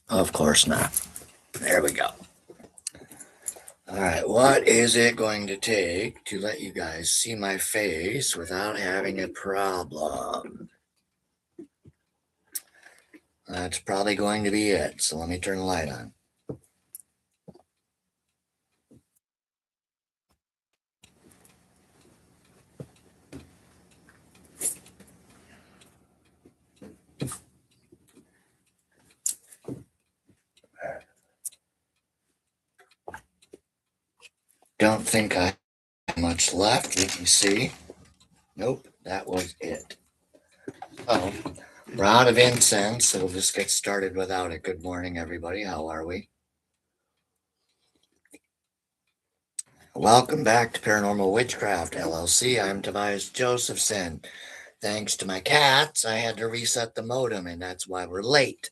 Of course not. There we go. All right, what is it going to take to let you guys see my face without having a problem? That's probably going to be it. So let me turn the light on. Don't think I have much left. We can see. Nope, that was it. Oh, we're out of incense, so we'll just get started without it. Good morning, everybody. How are we? Welcome back to Paranormal Witchcraft LLC. I'm Tobias Josephson. Thanks to my cats, I had to reset the modem, and that's why we're late.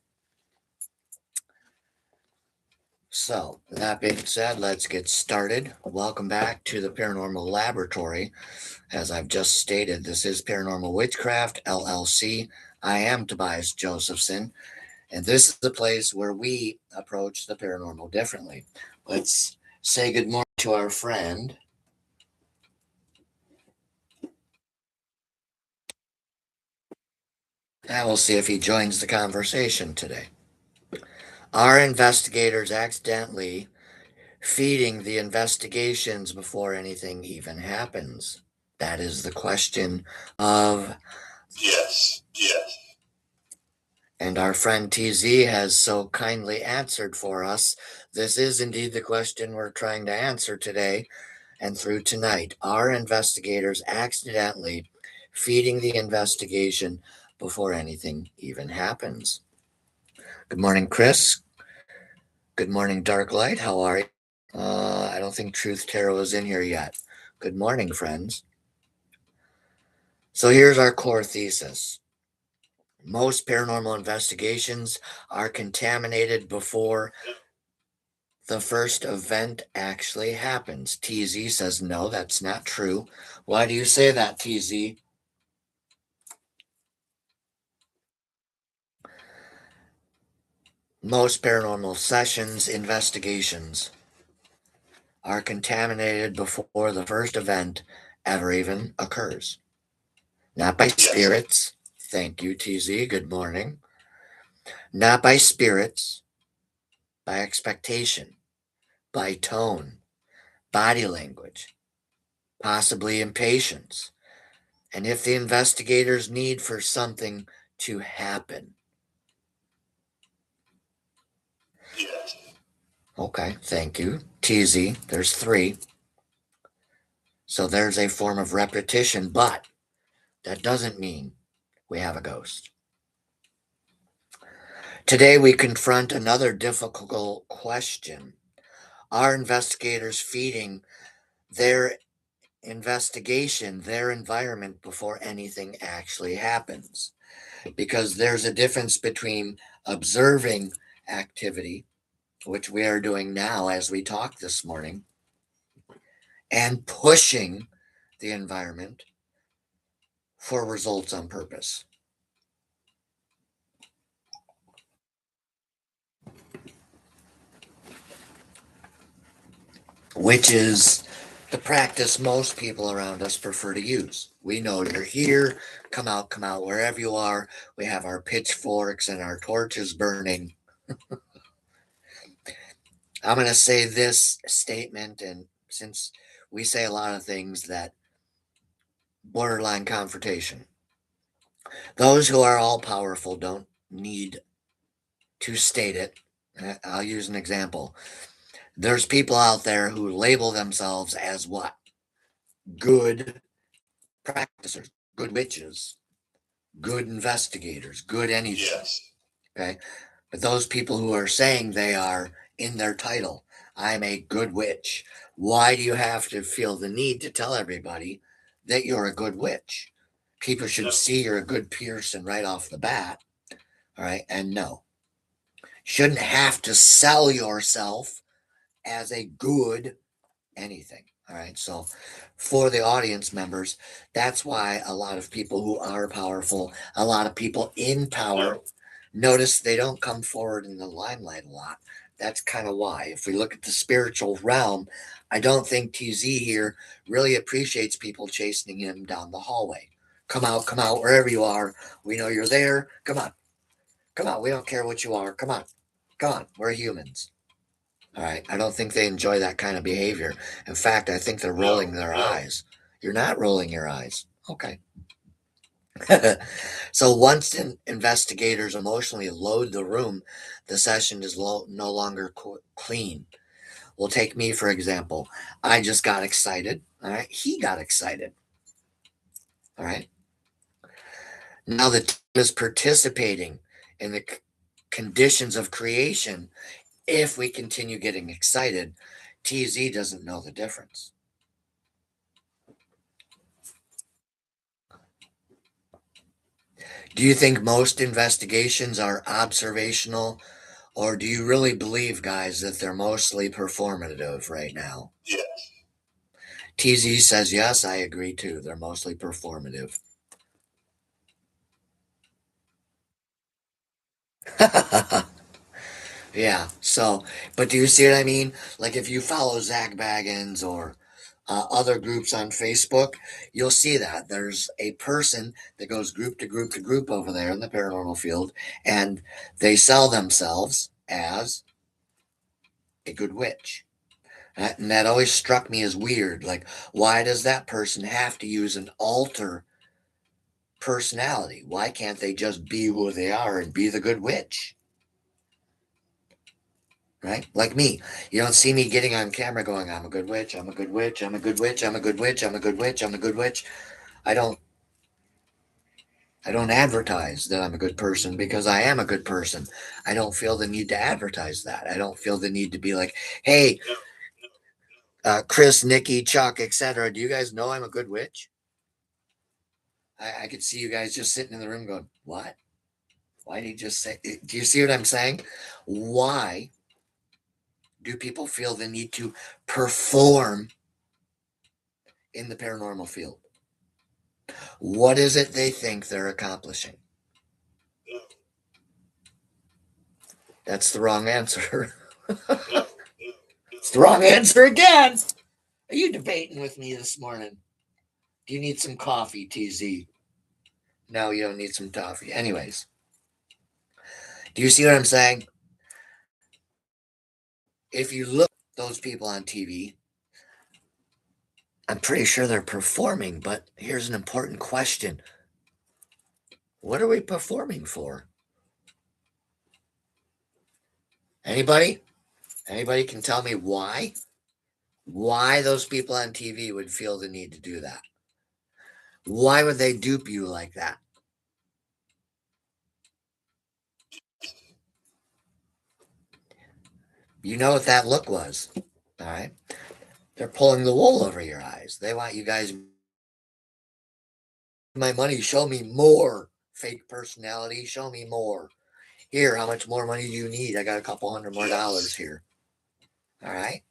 So, that being said, let's get started. Welcome back to the Paranormal Laboratory. As I've just stated, this is Paranormal Witchcraft LLC. I am Tobias Josephson, and this is the place where we approach the paranormal differently. Let's say good morning to our friend. And we'll see if he joins the conversation today. Are investigators accidentally feeding the investigations before anything even happens? That is the question of. Yes, yes. And our friend TZ has so kindly answered for us. This is indeed the question we're trying to answer today and through tonight. Are investigators accidentally feeding the investigation before anything even happens? Good morning, Chris. Good morning, Dark Light. How are you? I don't think Truth Tarot is in here yet. Good morning, friends. So here's our core thesis. Most paranormal investigations are contaminated before the first event actually happens. TZ says, no, that's not true. Why do you say that, TZ? Most paranormal sessions, investigations are contaminated before the first event ever even occurs. Not by spirits. Thank you, TZ. Good morning. Not by spirits, by expectation, by tone, body language, possibly impatience, and if the investigators need for something to happen. Yes. Okay, thank you. TZ, there's three. So there's a form of repetition, but that doesn't mean we have a ghost. Today we confront another difficult question. Are investigators feeding their investigation, their environment before anything actually happens? Because there's a difference between observing activity, which we are doing now as we talk this morning, and pushing the environment for results on purpose. Which is the practice most people around us prefer to use. We know you're here, come out, wherever you are. We have our pitchforks and our torches burning. I'm going to say this statement, and since we say a lot of things that borderline confrontation, those who are all powerful don't need to state it. I'll use an example. There's people out there who label themselves as what? Good practicers, good witches, good investigators, good anything. Yes. Okay. But those people who are saying they are in their title, I'm a good witch. Why do you have to feel the need to tell everybody that you're a good witch? People should see you're a good person right off the bat. All right. And no, shouldn't have to sell yourself as a good anything. All right. So, for the audience members, that's why a lot of people who are powerful, a lot of people in power Notice they don't come forward in the limelight a lot. That's kind of why. If we look at the spiritual realm, I don't think TZ here really appreciates people chasing him down the hallway. Come out, wherever you are. We know you're there. Come on. We don't care what you are. Come on. We're humans. All right. I don't think they enjoy that kind of behavior. In fact, I think they're rolling their eyes. You're not rolling your eyes. Okay. So once investigators emotionally load the room, the session is no longer clean. Well, take me for example. I just got excited. All right. He got excited. All right. Now the team is participating in the conditions of creation. If we continue getting excited, TZ doesn't know the difference. Do you think most investigations are observational, or do you really believe, guys, that they're mostly performative right now? Yeah. TZ says yes, I agree too. They're mostly performative. Yeah. So, but do you see what I mean? Like if you follow Zach Baggins or other groups on Facebook, you'll see that there's a person that goes group to group to group over there in the paranormal field, and they sell themselves as a good witch. And that always struck me as weird. Like, why does that person have to use an alter personality? Why can't they just be who they are and be the good witch? Right? Like me. You don't see me getting on camera going, I'm a good witch, I'm a good witch, I'm a good witch, I'm a good witch, I'm a good witch, I'm a good witch. I don't I don't advertise that I'm a good person because I am a good person. I don't feel the need to advertise that. I don't feel the need to be like, hey, Chris, Nikki, Chuck, etc. Do you guys know I'm a good witch? I could see you guys just sitting in the room going, what? Why did he just say? Do you see what I'm saying? Why do people feel the need to perform in the paranormal field? What is it they think they're accomplishing? That's the wrong answer. It's the wrong answer again. Are you debating with me this morning? Do you need some coffee, TZ? No, you don't need some coffee. Anyways, do you see what I'm saying? If you look at those people on TV, I'm pretty sure they're performing, but here's an important question. What are we performing for? Anybody? Anybody can tell me why? Why those people on TV would feel the need to do that? Why would they dupe you like that? You know what that look was. All right. They're pulling the wool over your eyes. They want you guys my money, show me more fake personality, show me more. Here, how much more money do you need? I got a couple hundred more dollars here. All right.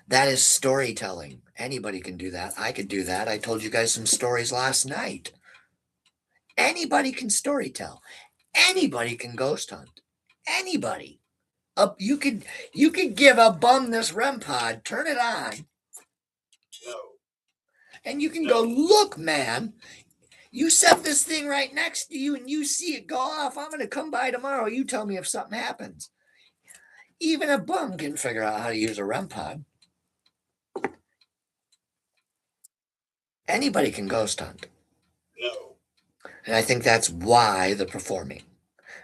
That is storytelling. Anybody can do that. I could do that. I told you guys some stories last night. Anybody can storytell. Anybody can ghost hunt. Anybody. You could give a bum this REM pod, turn it on, and you can go, look, man, you set this thing right next to you and you see it go off. I'm gonna come by tomorrow. You tell me if something happens. Even a bum can figure out how to use a REM pod. Anybody can ghost hunt. And I think that's why the performing.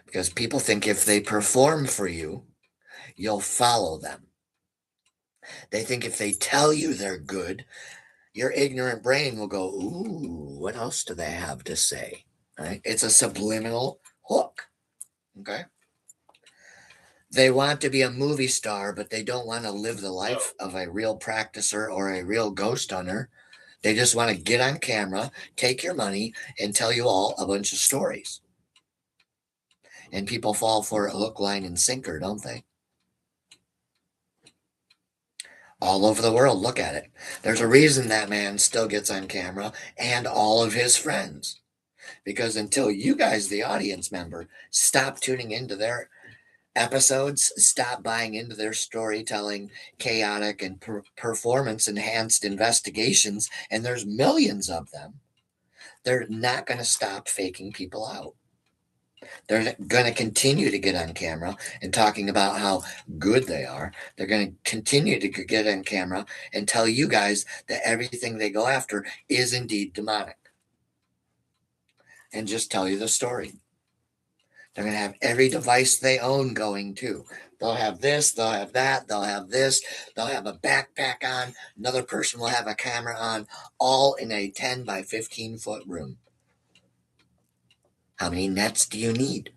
Because people think if they perform for you, you'll follow them. They think if they tell you they're good, your ignorant brain will go, ooh, what else do they have to say? Right? It's a subliminal hook. Okay. They want to be a movie star, but they don't want to live the life of a real practicer or a real ghost hunter. They just want to get on camera, take your money, and tell you all a bunch of stories. And people fall for it hook, line, and sinker, don't they? All over the world, look at it. There's a reason that man still gets on camera and all of his friends. Because until you guys, the audience member, stop tuning into their episodes, stop buying into their storytelling, chaotic and performance enhanced investigations, and there's millions of them, they're not going to stop faking people out. They're going to continue to get on camera and talking about how good they are. They're going to continue to get on camera and tell you guys that everything they go after is indeed demonic and just tell you the story. They're going to have every device they own going too. They'll have this, they'll have that, they'll have this, they'll have a backpack on, another person will have a camera on, all in a 10 by 15-foot room. How many nets do you need?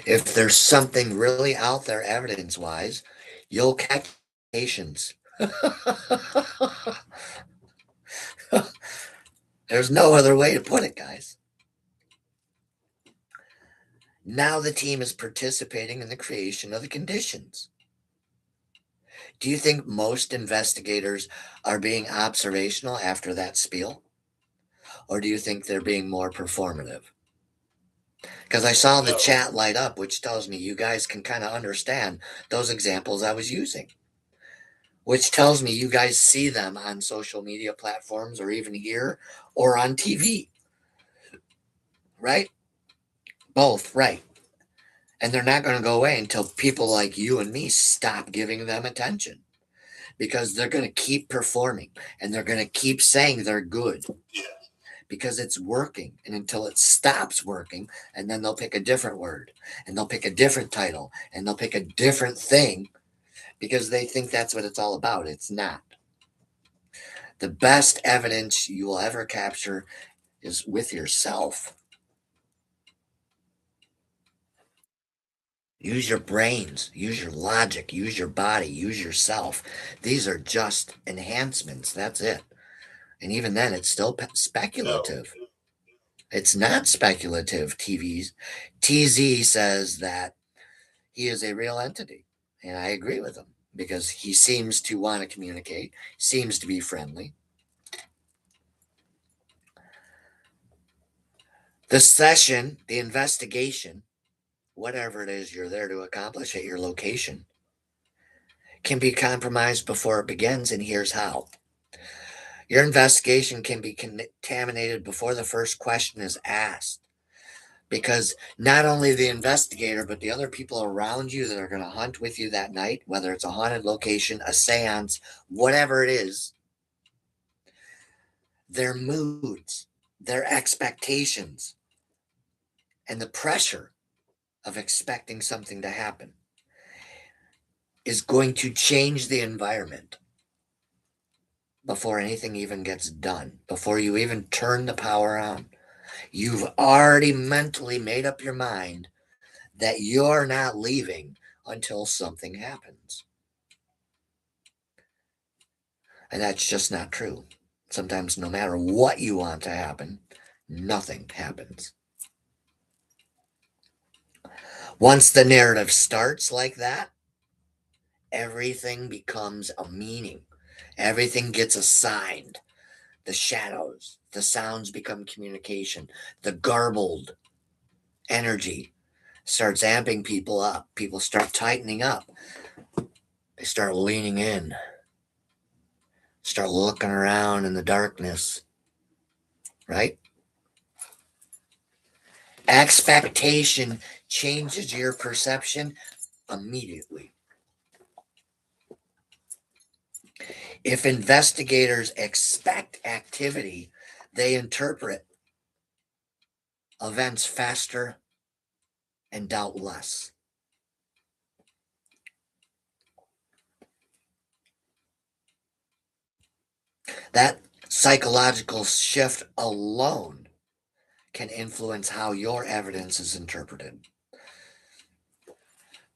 If there's something really out there evidence wise, you'll catch patients. There's no other way to put it, guys. Now the team is participating in the creation of the conditions. Do you think most investigators are being observational after that spiel? Or do you think they're being more performative? Because I saw the chat light up, which tells me you guys can kind of understand those examples I was using, which tells me you guys see them on social media platforms or even here or on TV, right? Both, right. And they're not going to go away until people like you and me stop giving them attention because they're going to keep performing and they're going to keep saying they're good because it's working. And until it stops working, and then they'll pick a different word and they'll pick a different title and they'll pick a different thing because they think that's what it's all about. It's not. The best evidence you will ever capture is with yourself. Use your brains, use your logic, use your body, use yourself. These are just enhancements. That's it. And even then, it's still speculative. It's not speculative. TZ says that he is a real entity. And I agree with him because he seems to want to communicate, seems to be friendly. The session, the investigation, whatever it is you're there to accomplish at your location, can be compromised before it begins, and here's how. Your investigation can be contaminated before the first question is asked because not only the investigator, but the other people around you that are going to hunt with you that night, whether it's a haunted location, a seance, whatever it is, their moods, their expectations, and the pressure of expecting something to happen is going to change the environment before anything even gets done, before you even turn the power on. You've already mentally made up your mind that you're not leaving until something happens. And that's just not true. Sometimes, no matter what you want to happen, nothing happens. Once the narrative starts like that, everything becomes a meaning. Everything gets assigned. The shadows, the sounds become communication. The garbled energy starts amping people up. People start tightening up. They start leaning in, start looking around in the darkness, right? Expectation changes your perception immediately. If investigators expect activity, they interpret events faster and doubt less. That psychological shift alone can influence how your evidence is interpreted.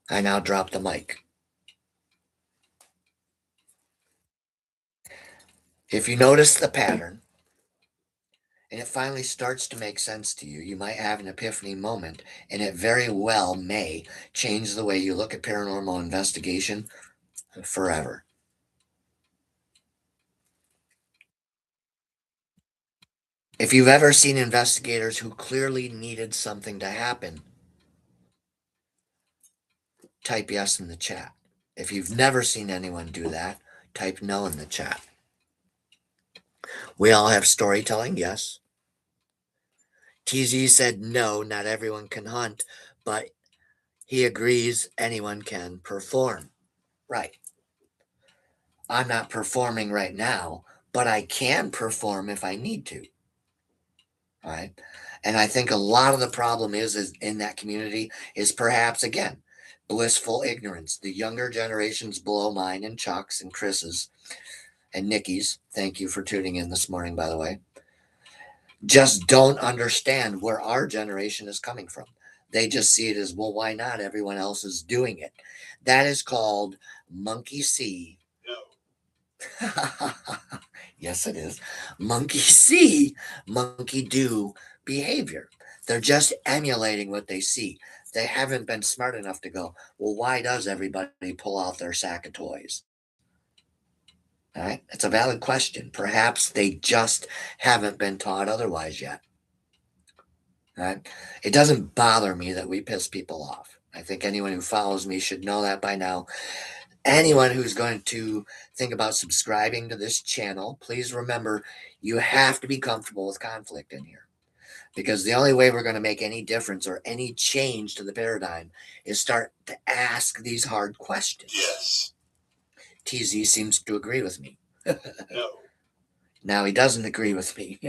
I now drop the mic. If you notice the pattern and it finally starts to make sense to you, you might have an epiphany moment, and it very well may change the way you look at paranormal investigation forever. If you've ever seen investigators who clearly needed something to happen, type yes in the chat. If you've never seen anyone do that, type no in the chat. We all have storytelling, yes. TZ said no, not everyone can hunt, but he agrees anyone can perform. Right. I'm not performing right now, but I can perform if I need to. All right. And I think a lot of the problem is in that community is perhaps again blissful ignorance. The younger generations below mine and Chuck's and Chris's and Nikki's, thank you for tuning in this morning, by the way, just don't understand where our generation is coming from. They just see it as, well, why not? Everyone else is doing it. That is called monkey see. No. Yes, it is. Monkey see, monkey do behavior. They're just emulating what they see. They haven't been smart enough to go, well, why does everybody pull out their sack of toys? All right, it's a valid question. Perhaps they just haven't been taught otherwise yet. All right, it doesn't bother me that we piss people off. I think anyone who follows me should know that by now. Anyone who's going to think about subscribing to this channel, please remember you have to be comfortable with conflict in here. Because the only way we're going to make any difference or any change to the paradigm is start to ask these hard questions. Yes. TZ seems to agree with me. No. Now he doesn't agree with me.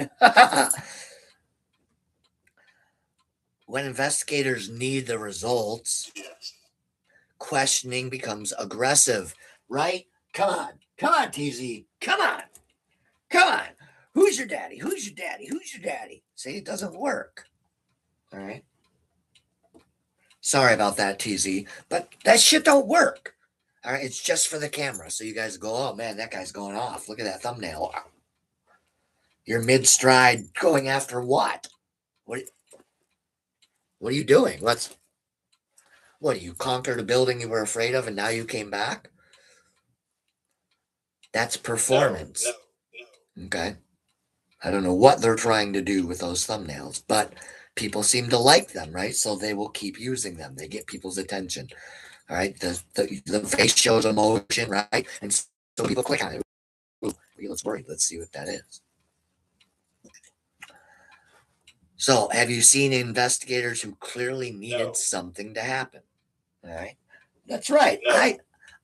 When investigators need the results, yes, questioning becomes aggressive, right? Come on, TZ, come on. Who's your daddy? Who's your daddy? Who's your daddy? See, it doesn't work. All right. Sorry about that, TZ, but that shit don't work. All right, it's just for the camera, so you guys go, oh man, that guy's going off. Look at that thumbnail. You're mid-stride going after what? What are you doing? What, you conquered a building you were afraid of and now you came back? That's performance. No. Okay. I don't know what they're trying to do with those thumbnails, but people seem to like them, right? So they will keep using them. They get people's attention. All right. The face shows emotion, right? And so people click on it. Ooh, let's worry. Let's see what that is. So have you seen investigators who clearly needed something to happen? All right. That's right.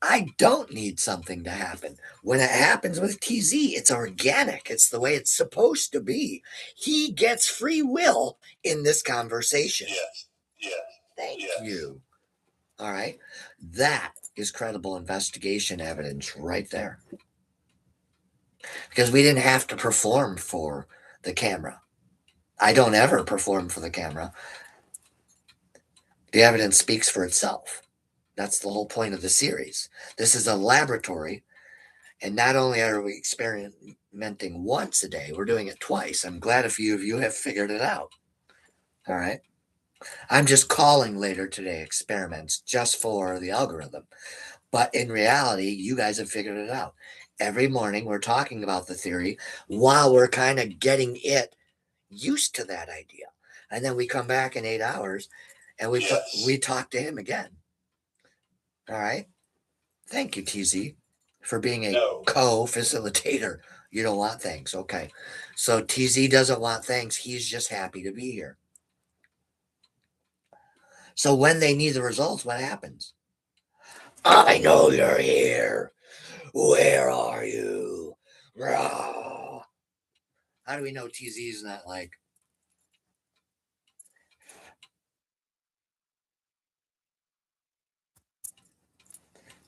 I don't need something to happen. When it happens with TZ, it's organic. It's the way it's supposed to be. He gets free will in this conversation. Yes. Yes. Thank you. All right. That is credible investigation evidence right there. Because we didn't have to perform for the camera. I don't ever perform for the camera. The evidence speaks for itself. That's the whole point of the series. This is a laboratory, and not only are we experimenting once a day, we're doing it twice. I'm glad a few of you have figured it out. All right. I'm just calling later today experiments just for the algorithm. But in reality, you guys have figured it out. Every morning we're talking about the theory while we're kind of getting it used to that idea. And then we come back in 8 hours and we talk to him again. All right. Thank you, TZ, for being a co-facilitator. You don't want thanks. Okay. So TZ doesn't want thanks. He's just happy to be here. So when they need the results, what happens? I know you're here. Where are you? Rah. How do we know TZ is not like,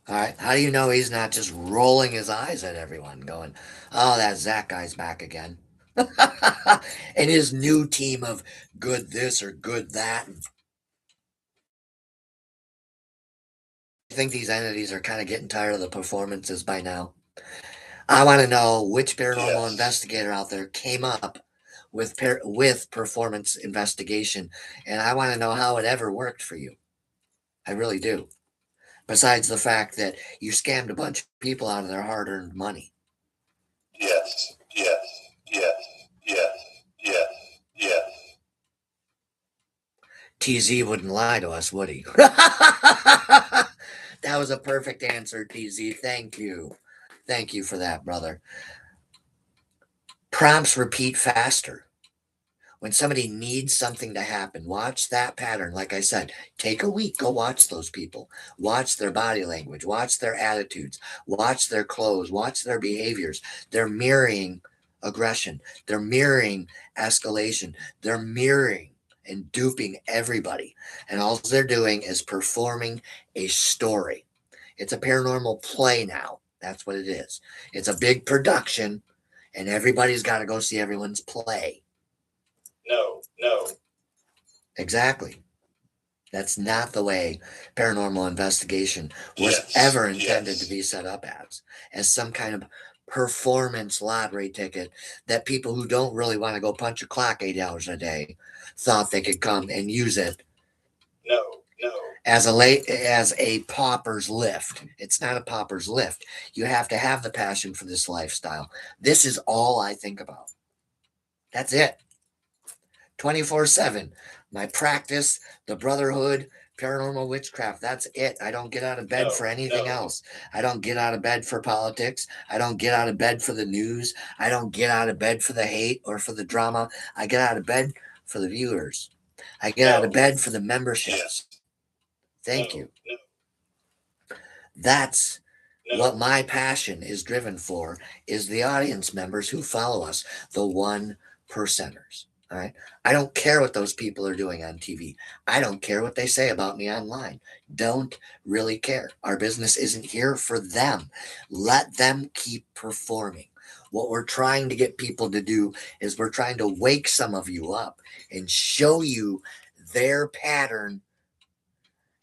all right, how do you know he's not just rolling his eyes at everyone going, oh, that Zach guy's back again? And his new team of good this or good that. I think these entities are kind of getting tired of the performances by now. I want to know which paranormal investigator out there came up with performance investigation, and I want to know how it ever worked for you. I really do. Besides the fact that you scammed a bunch of people out of their hard-earned money. Yes. TZ wouldn't lie to us, would he? That was a perfect answer, TZ. Thank you. Thank you for that, brother. Prompts repeat faster. When somebody needs something to happen, watch that pattern. Like I said, take a week, go watch those people, watch their body language, watch their attitudes, watch their clothes, watch their behaviors. They're mirroring aggression, they're mirroring escalation, they're mirroring and duping everybody. And all they're doing is performing a story. It's a paranormal play now. That's what it is. It's a big production, and everybody's got to go see everyone's play. No. Exactly. That's not the way paranormal investigation was ever intended to be set up as some kind of performance lottery ticket that people who don't really want to go punch a clock 8 hours a day thought they could come and use it No. as a pauper's lift. It's not a pauper's lift. You have to have the passion for this lifestyle. This is all I think about. That's it. 24/7. My practice, the brotherhood, paranormal witchcraft. That's it. I don't get out of bed for anything else. I don't get out of bed for politics. I don't get out of bed for the news. I don't get out of bed for the hate or for the drama. I get out of bed for the viewers. I get out of bed for the memberships. Thank you. That's what my passion is driven for, is the audience members who follow us, the 1%ers. All right. I don't care what those people are doing on TV. I don't care what they say about me online. Don't really care. Our business isn't here for them. Let them keep performing. What we're trying to get people to do is we're trying to wake some of you up and show you their pattern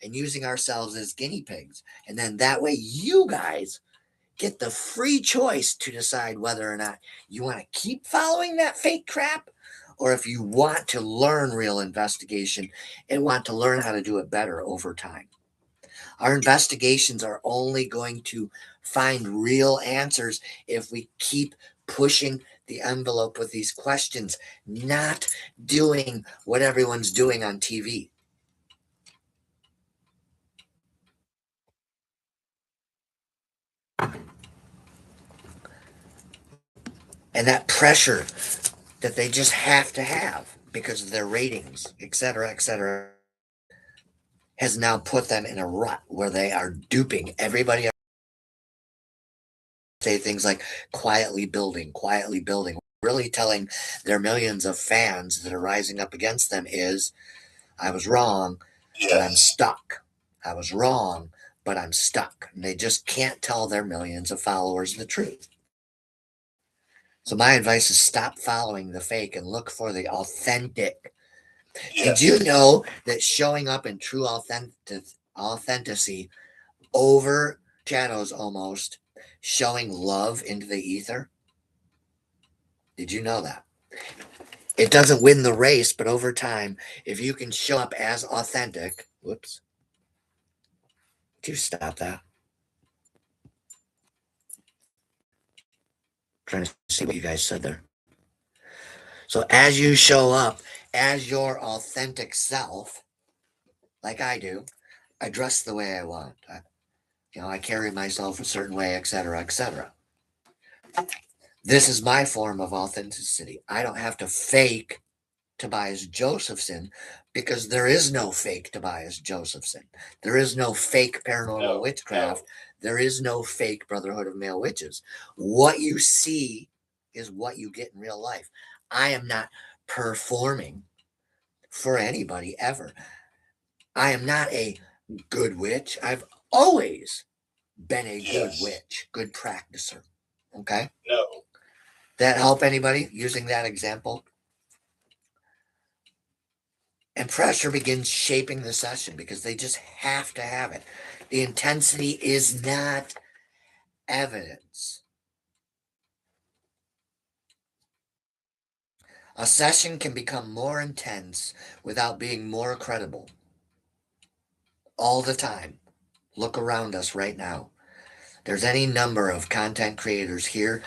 and using ourselves as guinea pigs. And then that way you guys get the free choice to decide whether or not you want to keep following that fake crap, or if you want to learn real investigation and want to learn how to do it better over time. Our investigations are only going to find real answers if we keep pushing the envelope with these questions, not doing what everyone's doing on TV. And that pressure that they just have to have because of their ratings, et cetera, has now put them in a rut where they are duping everybody. Say things like quietly building, really telling their millions of fans that are rising up against them is, I was wrong, but I'm stuck. I was wrong, but I'm stuck. And they just can't tell their millions of followers the truth. So my advice is stop following the fake and look for the authentic. Did you know that showing up in true authenticity overshadows almost showing love into the ether? Did you know that? It doesn't win the race, but over time, if you can show up as authentic, whoops, did you stop that? Trying to see what you guys said there. So as you show up as your authentic self, like I do, I dress the way I want. I carry myself a certain way, etc., etc. This is my form of authenticity. I don't have to fake Tobias Josephson because there is no fake Tobias Josephson. There is no fake paranormal witchcraft. There is no fake Brotherhood of Male Witches. What you see is what you get in real life. I am not performing for anybody ever. I am not a good witch. I've always been a good witch, good practicer. Okay? That help anybody using that example? And pressure begins shaping the session because they just have to have it. The intensity is not evidence. A session can become more intense without being more credible. All the time. Look around us right now. There's any number of content creators here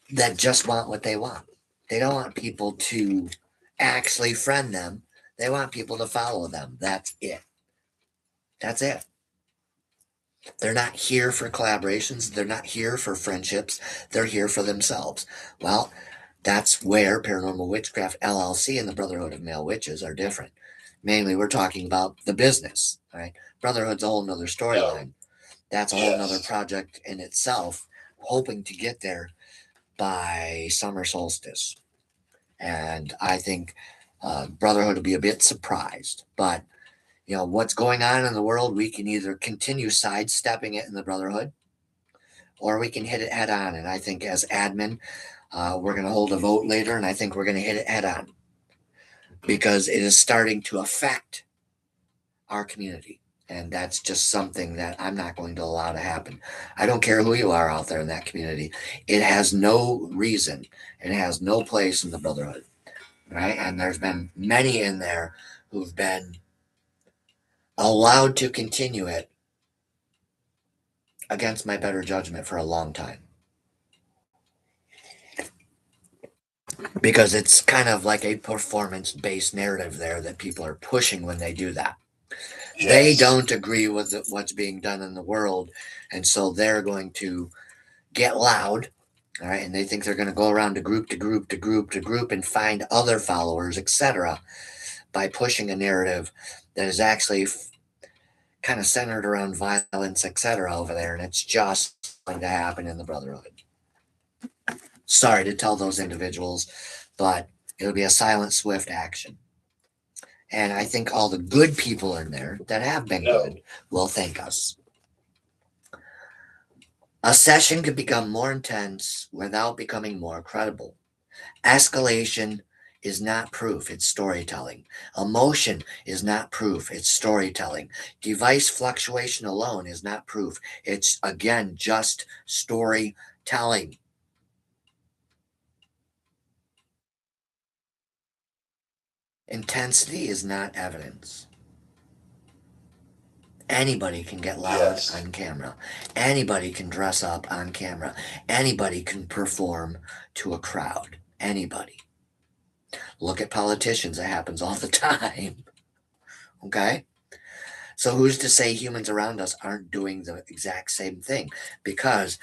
that just want what they want. They don't want people to actually friend them. They want people to follow them. That's it. That's it. They're not here for collaborations. They're not here for friendships. They're here for themselves. Well, that's where Paranormal Witchcraft LLC and the Brotherhood of Male Witches are different. Mainly, we're talking about the business, right? Brotherhood's a whole nother storyline. That's a whole nother project in itself, hoping to get there by summer solstice. And I think Brotherhood will be a bit surprised. But, what's going on in the world, we can either continue sidestepping it in the Brotherhood or we can hit it head on. And I think as admin, we're going to hold a vote later, and I think we're going to hit it head on because it is starting to affect our community. And that's just something that I'm not going to allow to happen. I don't care who you are out there in that community. It has no reason. It has no place in the Brotherhood, right? And there's been many in there who've been allowed to continue it against my better judgment for a long time. Because it's kind of like a performance-based narrative there that people are pushing when they do that. Yes. They don't agree with what's being done in the world, and so they're going to get loud, all right, and they think they're going to go around to group to group to group to group and find other followers, etc., by pushing a narrative that is actually kind of centered around violence, etc., over there, and it's just going to happen in the Brotherhood. Sorry to tell those individuals, but it'll be a silent, swift action. And I think all the good people in there that have been good will thank us. A session could become more intense without becoming more credible. Escalation is not proof, it's storytelling. Emotion is not proof, it's storytelling. Device fluctuation alone is not proof. It's, again, just storytelling. Intensity is not evidence. Anybody can get loud on camera. Anybody can dress up on camera. Anybody can perform to a crowd. Anybody. Look at politicians. It happens all the time. Okay? So who's to say humans around us aren't doing the exact same thing? Because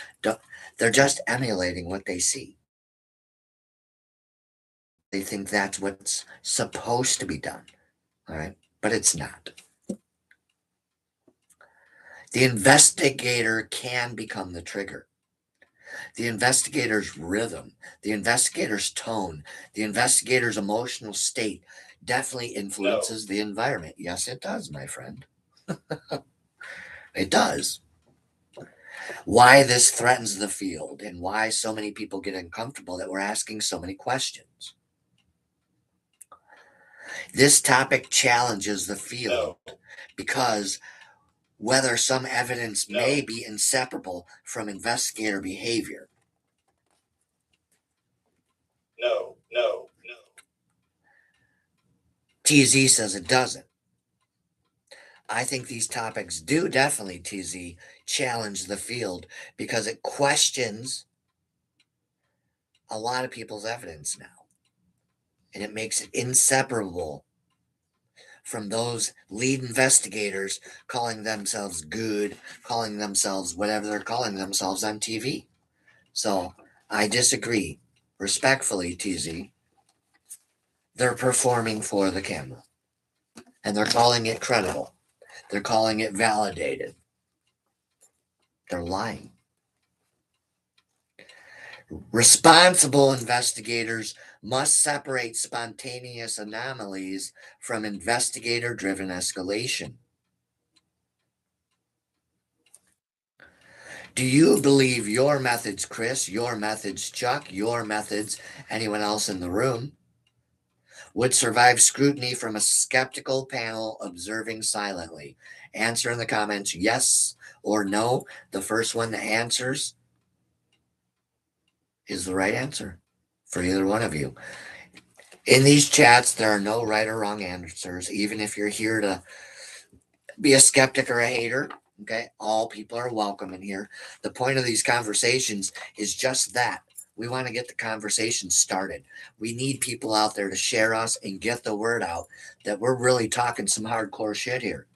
they're just emulating what they see. They think that's what's supposed to be done. All right? But it's not. The investigator can become the trigger. The investigator's rhythm, the investigator's tone, the investigator's emotional state definitely influences the environment. Yes, it does, my friend. It does. Why this threatens the field and why so many people get uncomfortable that we're asking so many questions. This topic challenges the field because whether some evidence may be inseparable from investigator behavior. No. TZ says it doesn't. I think these topics do definitely, TZ, challenge the field because it questions a lot of people's evidence now. And it makes it inseparable from those lead investigators calling themselves good, calling themselves whatever they're calling themselves on TV. So I disagree. Respectfully, TZ. They're performing for the camera. And they're calling it credible. They're calling it validated. They're lying. Responsible investigators must separate spontaneous anomalies from investigator-driven escalation. Do you believe your methods, Chris, your methods, Chuck, your methods, anyone else in the room, would survive scrutiny from a skeptical panel observing silently? Answer in the comments yes or no. The first one that answers is the right answer for either one of you. In these chats, there are no right or wrong answers, even if you're here to be a skeptic or a hater. Okay, all people are welcome in here. The point of these conversations is just that. We want to get the conversation started. We need people out there to share us and get the word out that we're really talking some hardcore shit here.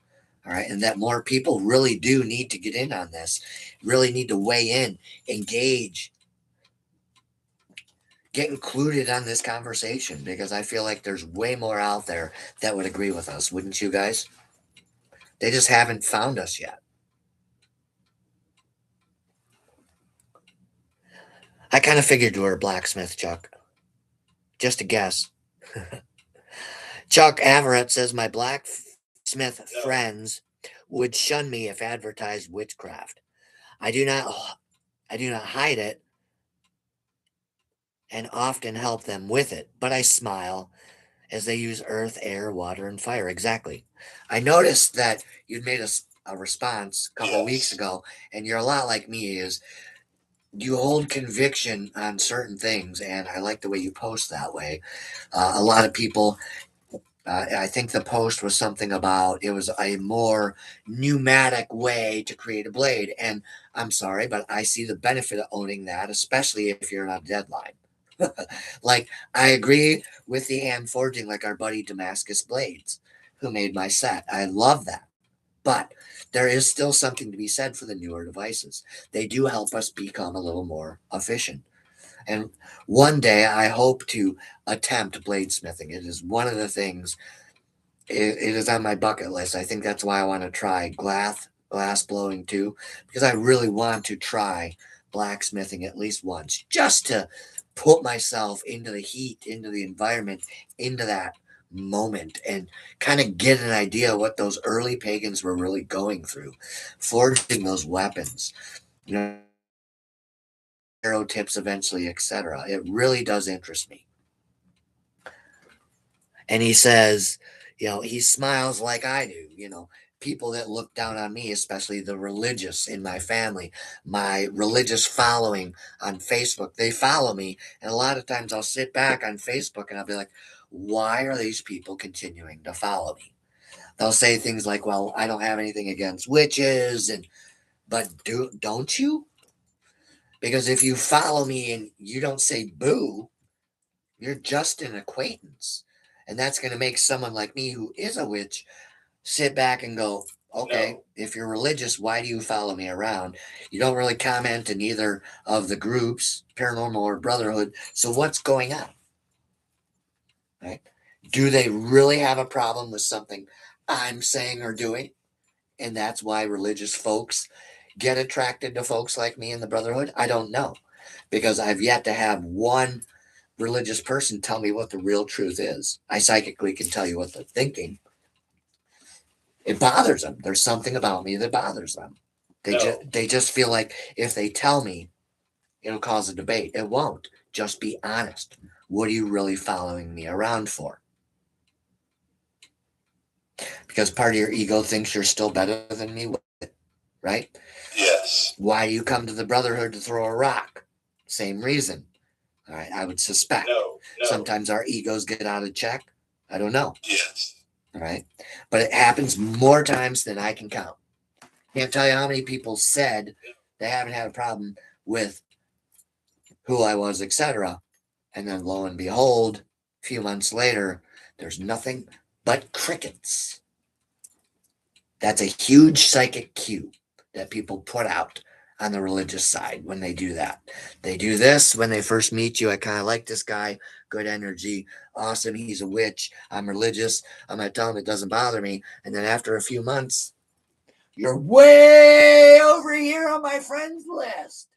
All right. And that more people really do need to get in on this, really need to weigh in, engage, get included on this conversation because I feel like there's way more out there that would agree with us. Wouldn't you guys? They just haven't found us yet. I kind of figured you were a blacksmith, Chuck. Just a guess. Chuck Averett says my blacksmith friends would shun me if advertised witchcraft. I do not I do not hide it and often help them with it, but I smile as they use earth, air, water, and fire. Exactly. I noticed that you'd made a response a couple weeks ago, and you're a lot like me. Is you hold conviction on certain things, and I like the way you post that way. A lot of people I think the post was something about it was a more pneumatic way to create a blade. And I'm sorry, but I see the benefit of owning that, especially if you're on a deadline. Like, I agree with the hand forging, like our buddy Damascus Blades, who made my set. I love that. But there is still something to be said for the newer devices. They do help us become a little more efficient. And one day I hope to attempt bladesmithing. It is one of the things it is on my bucket list. I think that's why I want to try glass blowing too, because I really want to try blacksmithing at least once, just to put myself into the heat, into the environment, into that moment, and kind of get an idea what those early pagans were really going through, forging those weapons, you know, arrow tips eventually, etc. It really does interest me. And he says, he smiles like I do, people that look down on me, especially the religious in my family, my religious following on Facebook, they follow me. And a lot of times I'll sit back on Facebook and I'll be like, why are these people continuing to follow me? They'll say things like, well, I don't have anything against witches, but don't you? Because if you follow me and you don't say boo, you're just an acquaintance. And that's going to make someone like me who is a witch sit back and go, okay, no. If you're religious, why do you follow me around? You don't really comment in either of the groups, paranormal or brotherhood. So what's going on? Right? Do they really have a problem with something I'm saying or doing? And that's why religious folks get attracted to folks like me in the brotherhood? I don't know. Because I've yet to have one religious person tell me what the real truth is. I psychically can tell you what they're thinking. It bothers them. There's something about me that bothers them. They just feel like if they tell me, it'll cause a debate. It won't. Just be honest. What are you really following me around for? Because part of your ego thinks you're still better than me, right? Yes. Why do you come to the brotherhood to throw a rock? Same reason. All right, I would suspect. No. Sometimes our egos get out of check. I don't know. Yes. All right. But it happens more times than I can count. Can't tell you how many people said they haven't had a problem with who I was, etc. And then lo and behold, a few months later, there's nothing but crickets. That's a huge psychic cue that people put out on the religious side when they do that. They do this when they first meet you. I kind of like this guy, good energy, awesome. He's a witch. I'm religious. I'm going to tell him it doesn't bother me. And then after a few months, you're way over here on my friends list.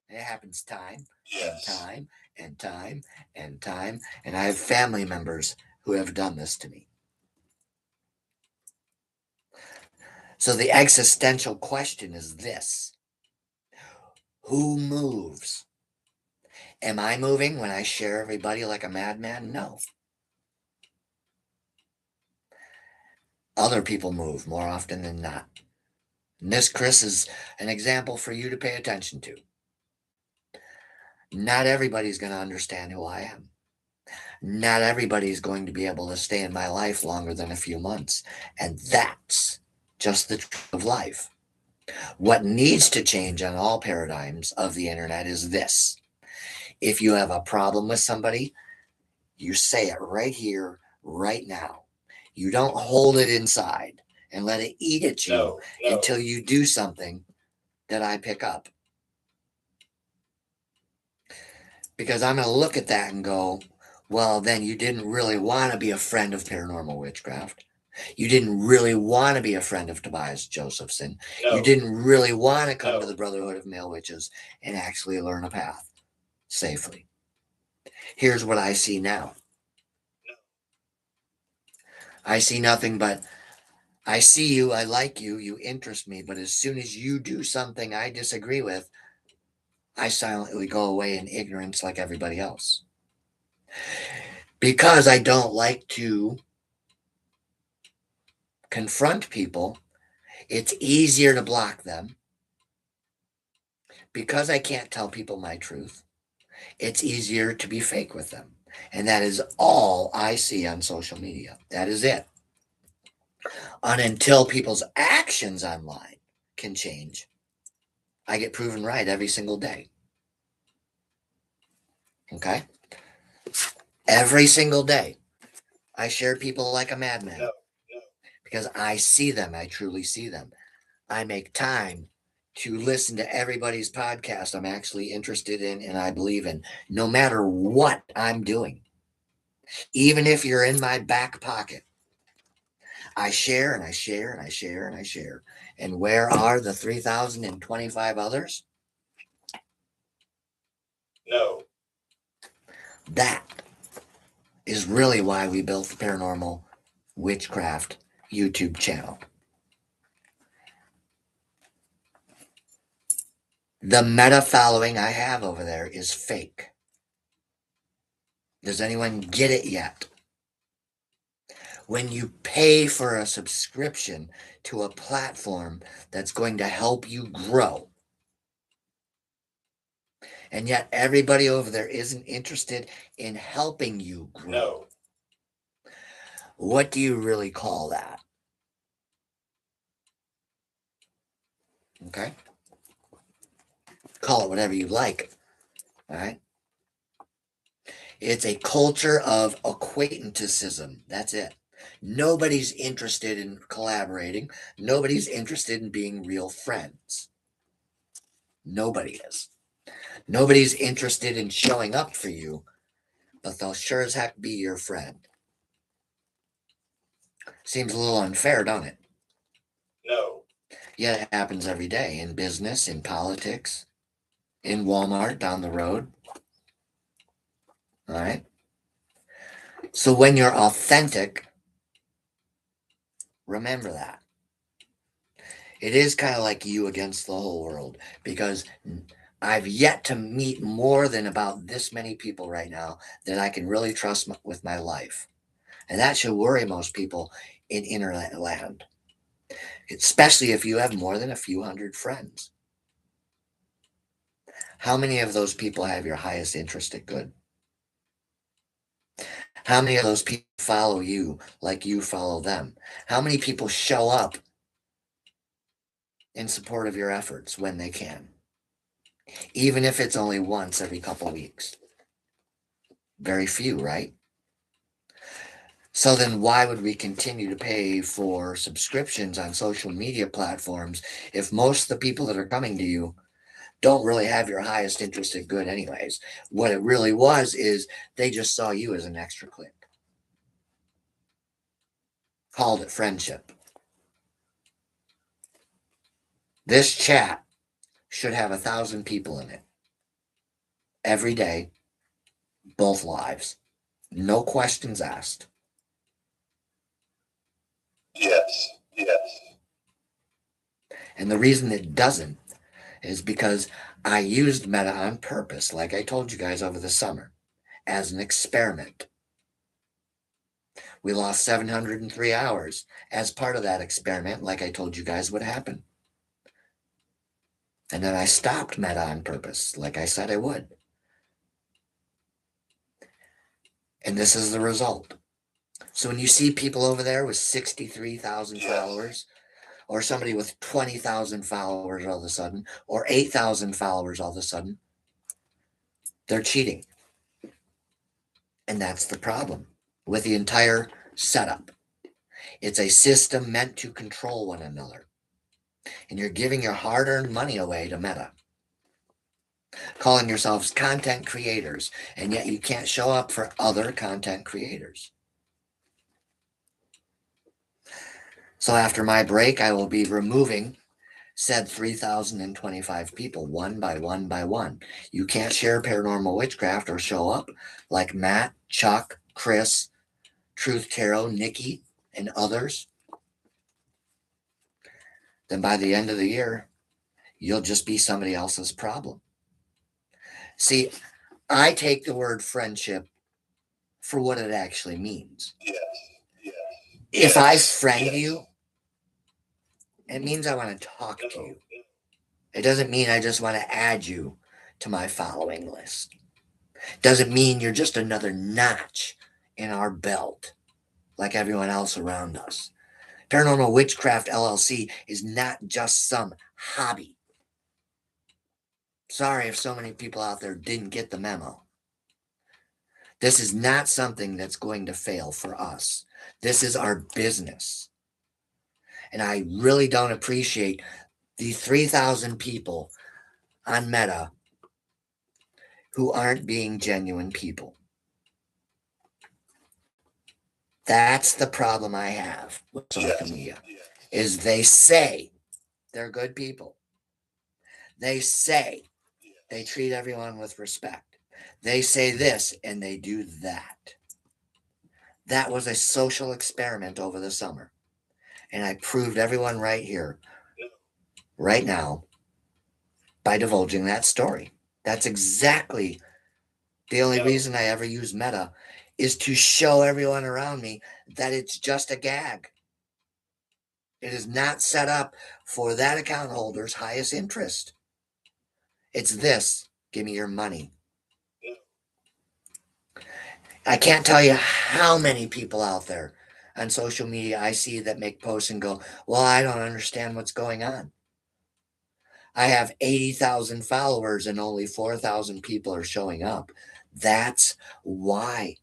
It happens time and time and time and time. And I have family members who have done this to me. So the existential question is this: who moves? Am I moving when I share everybody like a madman? No. Other people move more often than not. And this, Chris, is an example for you to pay attention to. Not everybody's going to understand who I am. Not everybody's going to be able to stay in my life longer than a few months. And that's just the truth of life. What needs to change on all paradigms of the internet is this: If you have a problem with somebody, you say it right here, right now. You don't hold it inside and let it eat at you until you do something that I pick up. Because I'm going to look at that and go, well, then you didn't really want to be a friend of paranormal witchcraft. You didn't really want to be a friend of Tobias Josephson. You didn't really want to come to the Brotherhood of Male Witches and actually learn a path safely. Here's what I see now. I see nothing but I see you, I like you, you interest me, but as soon as you do something I disagree with, I silently go away in ignorance like everybody else. Because I don't like to confront people, it's easier to block them. Because I can't tell people my truth, it's easier to be fake with them. And that is all I see on social media. That is it. And until people's actions online can change, I get proven right every single day. Okay? Every single day. I share people like a madman because I see them. I truly see them. I make time to listen to everybody's podcast I'm actually interested in and I believe in, no matter what I'm doing. Even if you're in my back pocket, I share and I share and I share and I share. And where are the 3,025 others? No. That is really why we built the Paranormal Witchcraft YouTube channel. The meta following I have over there is fake. Does anyone get it yet? When you pay for a subscription to a platform that's going to help you grow, and yet everybody over there isn't interested in helping you grow. No. What do you really call that? Okay? Call it whatever you like. All right? It's a culture of acquaintantism. That's it. Nobody's interested in collaborating. Nobody's interested in being real friends. Nobody is. Nobody's interested in showing up for you, but they'll sure as heck be your friend. Seems a little unfair, don't it? No. Yeah, it happens every day in business, in politics, in Walmart down the road. All right. So when you're authentic, remember that. It is kind of like you against the whole world because I've yet to meet more than about this many people right now that I can really trust with my life. And that should worry most people in internet land, especially if you have more than a few hundred friends. How many of those people have your highest interest at good? How many of those people follow you like you follow them? How many people show up in support of your efforts when they can? Even if it's only once every couple weeks. Very few, right? So then why would we continue to pay for subscriptions on social media platforms if most of the people that are coming to you don't really have your highest interest at good anyways? What it really was is they just saw you as an extra click. Called it friendship. This chat should have 1,000 people in it. Every day, both lives. No questions asked. Yes, yes. And the reason it doesn't is because I used Meta on purpose, like I told you guys over the summer, as an experiment. We lost 703 hours as part of that experiment, like I told you guys would happen. And then I stopped Meta on purpose, like I said I would. And this is the result. So when you see people over there with 63,000 followers, or somebody with 20,000 followers all of a sudden, or 8,000 followers all of a sudden, They're cheating. And that's the problem with the entire setup. It's a system meant to control one another. And you're giving your hard earned money away to Meta, calling yourselves content creators, and yet you can't show up for other content creators. So after my break, I will be removing said 3,025 people one by one by one. You can't share paranormal witchcraft or show up like Matt, Chuck, Chris, Truth Tarot, Nikki, and others. Then by the end of the year, you'll just be somebody else's problem. See, I take the word friendship for what it actually means. Yes, yes. If I friend you, it means I want to talk to you. It doesn't mean I just want to add you to my following list. It doesn't mean you're just another notch in our belt like everyone else around us. Paranormal Witchcraft LLC is not just some hobby. Sorry if so many people out there didn't get the memo. This is not something that's going to fail for us. This is our business. And I really don't appreciate the 3,000 people on Meta who aren't being genuine people. That's the problem I have with social media, is they say they're good people. They say they treat everyone with respect. They say this and they do that. That was a social experiment over the summer. And I proved everyone right here, right now, by divulging that story. That's exactly the only reason I ever use Meta, is to show everyone around me that it's just a gag. It is not set up for that account holder's highest interest. It's this: give me your money. I can't tell you how many people out there on social media I see that make posts and go, well, I don't understand what's going on. I have 80,000 followers and only 4,000 people are showing up. That's why.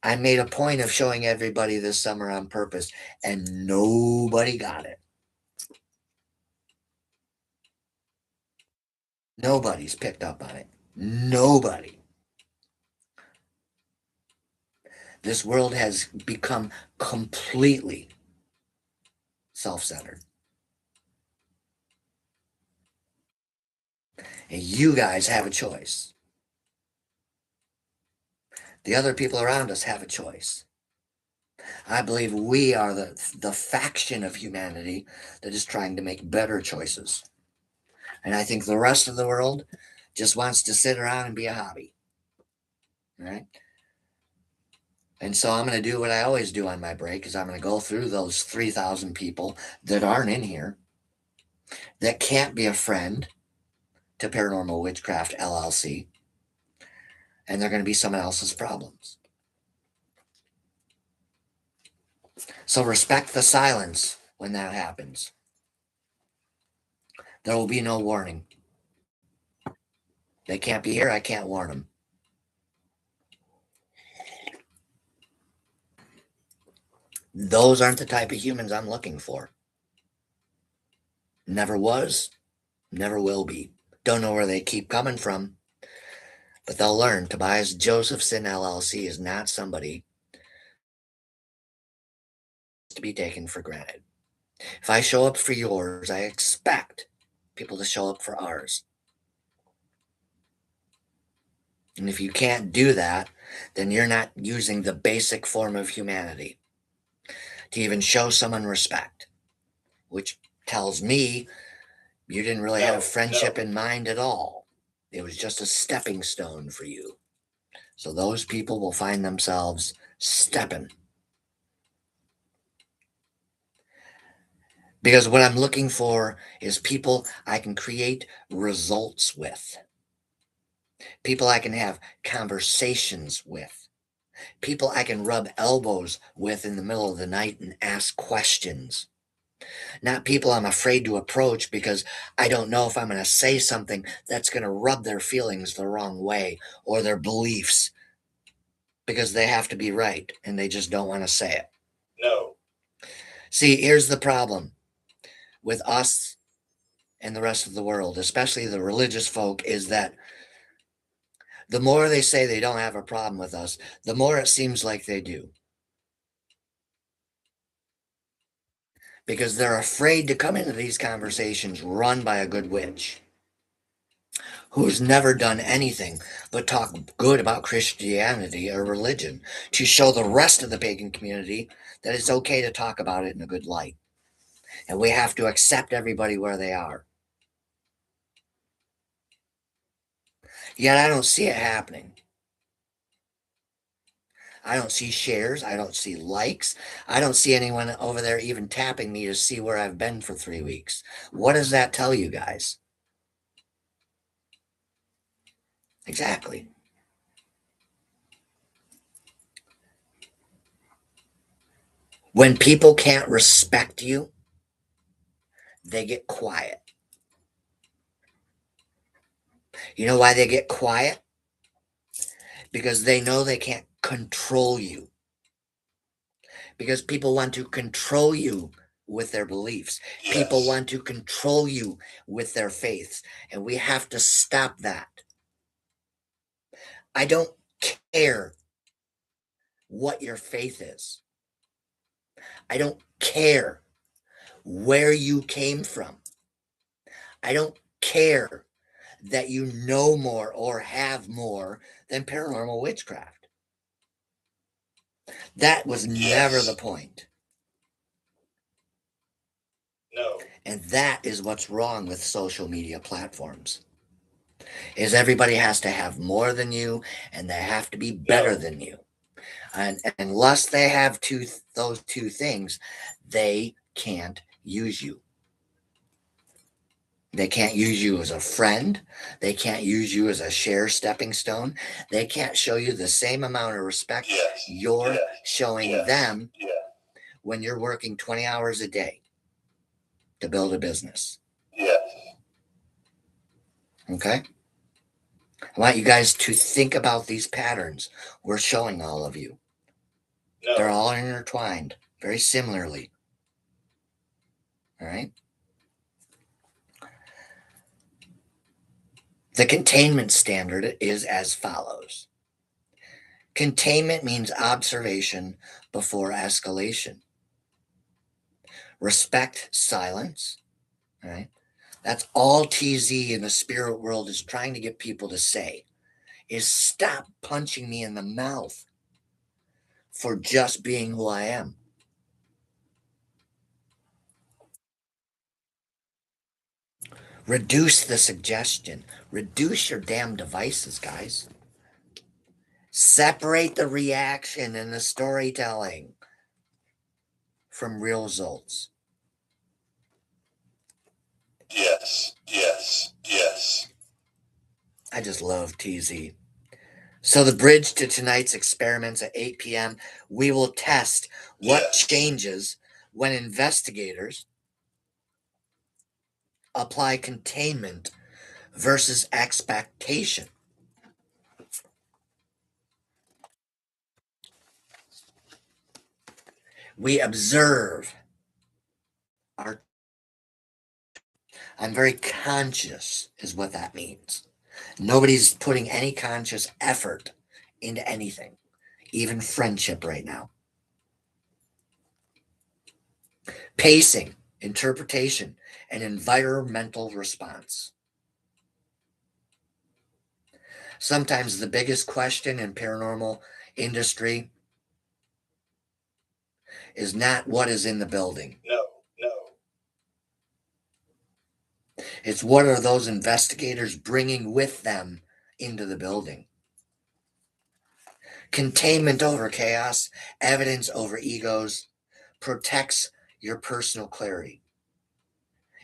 I made a point of showing everybody this summer on purpose, and nobody got it. Nobody's picked up on it. Nobody. This world has become completely self-centered. And you guys have a choice. The other people around us have a choice. I believe we are the faction of humanity that is trying to make better choices. And I think the rest of the world just wants to sit around and be a hobby. Right? And so I'm going to do what I always do on my break, is I'm going to go through those 3,000 people that aren't in here, that can't be a friend to Paranormal Witchcraft LLC, and they're going to be someone else's problems. So respect the silence when that happens. There will be no warning. They can't be here, I can't warn them. Those aren't the type of humans I'm looking for. Never was, never will be. Don't know where they keep coming from, but they'll learn. Tobias Josephson LLC is not somebody to be taken for granted. If I show up for yours, I expect people to show up for ours. And if you can't do that, then you're not using the basic form of humanity to even show someone respect, which tells me you didn't really have friendship in mind at all. It was just a stepping stone for you. So those people will find themselves stepping. Because what I'm looking for is people I can create results with, people I can have conversations with, people I can rub elbows with in the middle of the night and ask questions. not people I'm afraid to approach because I don't know if I'm going to say something that's going to rub their feelings the wrong way or their beliefs because they have to be right and they just don't want to say it. No. See, here's the problem with us and the rest of the world, especially the religious folk, is that the more they say they don't have a problem with us, the more it seems like they do. Because they're afraid to come into these conversations run by a good witch who's never done anything but talk good about Christianity or religion to show the rest of the pagan community that it's okay to talk about it in a good light. And we have to accept everybody where they are. Yet I don't see it happening. I don't see shares. I don't see likes. I don't see anyone over there even tapping me to see where I've been for 3 weeks. What does that tell you guys? Exactly. When people can't respect you, they get quiet. You know why they get quiet? Because they know they can't control you. Because people want to control you with their beliefs. Yes. People want to control you with their faiths. And we have to stop that. I don't care what your faith is. I don't care where you came from. I don't care that you know more or have more than paranormal witchcraft. That was never the point. No. And that is what's wrong with social media platforms. Is everybody has to have more than you and they have to be better than you. And unless they have those two things, they can't use you. They can't use you as a friend. They can't use you as a share stepping stone. They can't show you the same amount of respect you're showing them when you're working 20 hours a day to build a business. Yes. Okay? I want you guys to think about these patterns we're showing all of you. No. They're all intertwined very similarly. All right? The containment standard is as follows. Containment means observation before escalation. Respect silence. All right? That's all TZ in the spirit world is trying to get people to say is stop punching me in the mouth for just being who I am. Reduce the suggestion. Reduce your damn devices, guys. Separate the reaction and the storytelling from real results. Yes, yes, yes. I just love TZ. So the bridge to tonight's experiments at 8 p.m., we will test what changes when investigators apply containment versus expectation. We observe our. I'm very conscious, is what that means. Nobody's putting any conscious effort into anything, even friendship right now. Pacing, interpretation, and environmental response. Sometimes the biggest question in paranormal industry is not what is in the building. No. It's what are those investigators bringing with them into the building. Containment over chaos, evidence over egos, protects your personal clarity.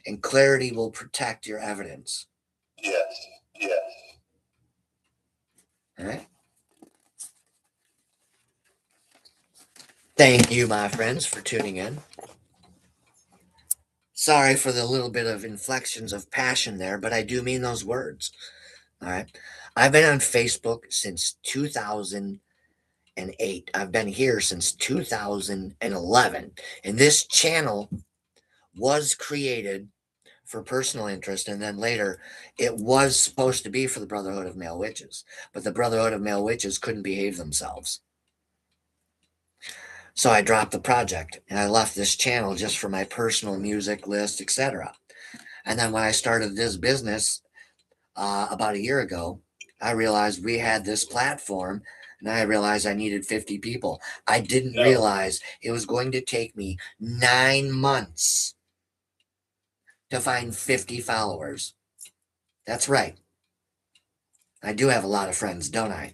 And clarity will protect your evidence. Yes, yes. All right. Thank you, my friends, for tuning in. Sorry for the little bit of inflections of passion there, but I do mean those words. All right. I've been on Facebook since 2008. I've been here since 2011. And this channel was created for personal interest. And then later, it was supposed to be for the Brotherhood of Male Witches. But the Brotherhood of Male Witches couldn't behave themselves. So I dropped the project and I left this channel just for my personal music list, etc. And then when I started this business about a year ago, I realized we had this platform and I realized I needed 50 people. I didn't realize it was going to take me 9 months to find 50 followers. That's right. I do have a lot of friends, don't I?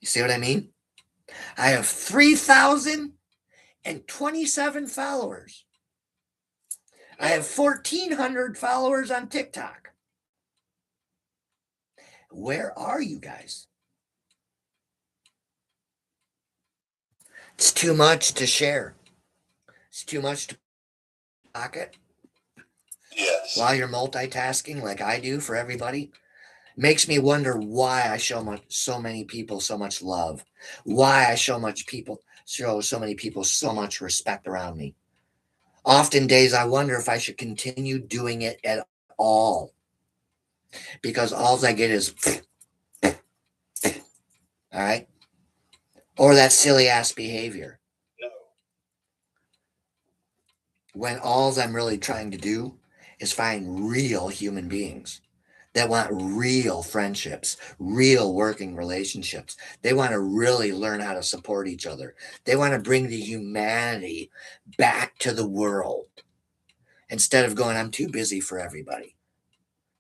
You see what I mean? I have 3,027 followers. I have 1,400 followers on TikTok. Where are you guys? It's too much to share. It's too much to pocket. Yes. While you're multitasking like I do for everybody, makes me wonder why I show so many people so much love. Why I show so many people so much respect around me. Often days I wonder if I should continue doing it at all. Because all I get is all right? Or that silly ass behavior. No. When all I'm really trying to do is find real human beings that want real friendships, real working relationships. They want to really learn how to support each other. They want to bring the humanity back to the world instead of going, I'm too busy for everybody.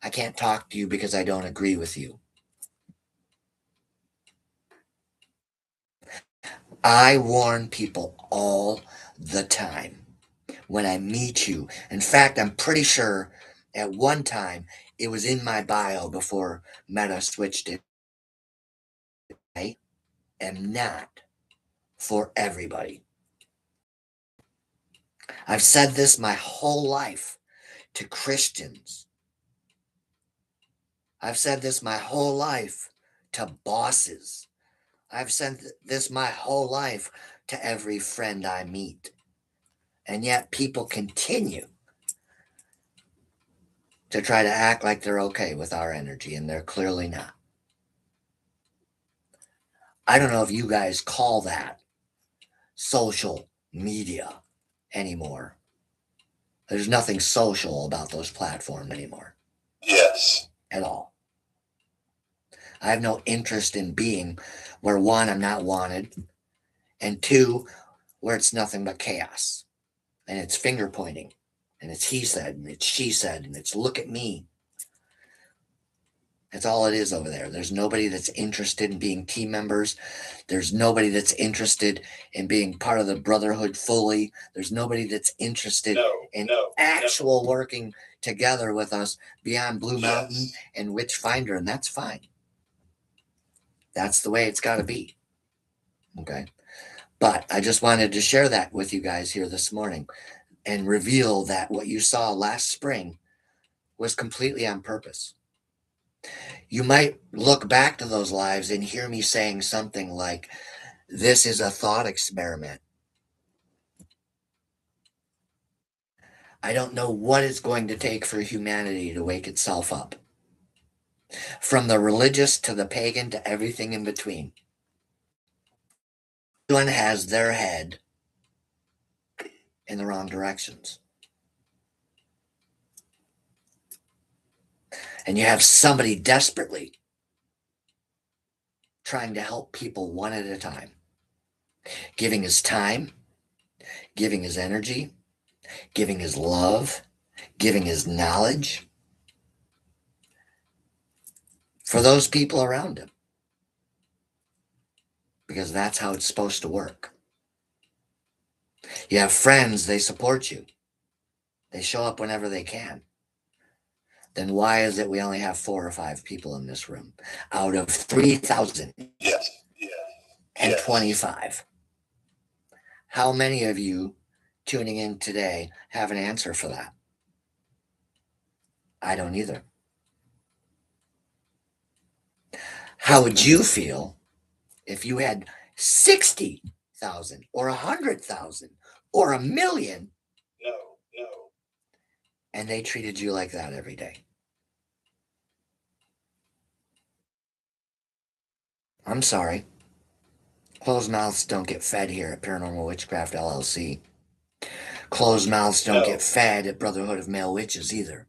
I can't talk to you because I don't agree with you. I warn people all the time when I meet you. In fact, I'm pretty sure at one time it was in my bio before Meta switched it. I am not for everybody. I've said this my whole life to Christians. I've said this my whole life to bosses. I've said this my whole life to every friend I meet. And yet people continue to try to act like they're okay with our energy, and they're clearly not. I don't know if you guys call that social media anymore. There's nothing social about those platforms anymore. Yes. At all. I have no interest in being where one, I'm not wanted, and two, where it's nothing but chaos. And it's finger pointing, and it's he said, and it's she said, and it's look at me. That's all it is over there. There's nobody that's interested in being team members. There's nobody that's interested in being part of the brotherhood fully. There's nobody that's interested in actual working together with us beyond Blue Mountain and Witchfinder, and that's fine. That's the way it's got to be. Okay. But I just wanted to share that with you guys here this morning and reveal that what you saw last spring was completely on purpose. You might look back to those lives and hear me saying something like, this is a thought experiment. I don't know what it's going to take for humanity to wake itself up. From the religious to the pagan to everything in between. Everyone has their head in the wrong directions. And you have somebody desperately trying to help people one at a time, giving his time, giving his energy, giving his love, giving his knowledge for those people around him. Because that's how it's supposed to work. You have friends, they support you. They show up whenever they can. Then why is it we only have 4 or 5 people in this room out of 3,000? Yes. And 25? How many of you tuning in today have an answer for that. I don't either. How would you feel if you had 60,000 or 100,000 or a million No. and they treated you like that every day? I'm sorry. Closed mouths don't get fed here at Paranormal Witchcraft LLC. Closed mouths don't get fed at Brotherhood of Male Witches either.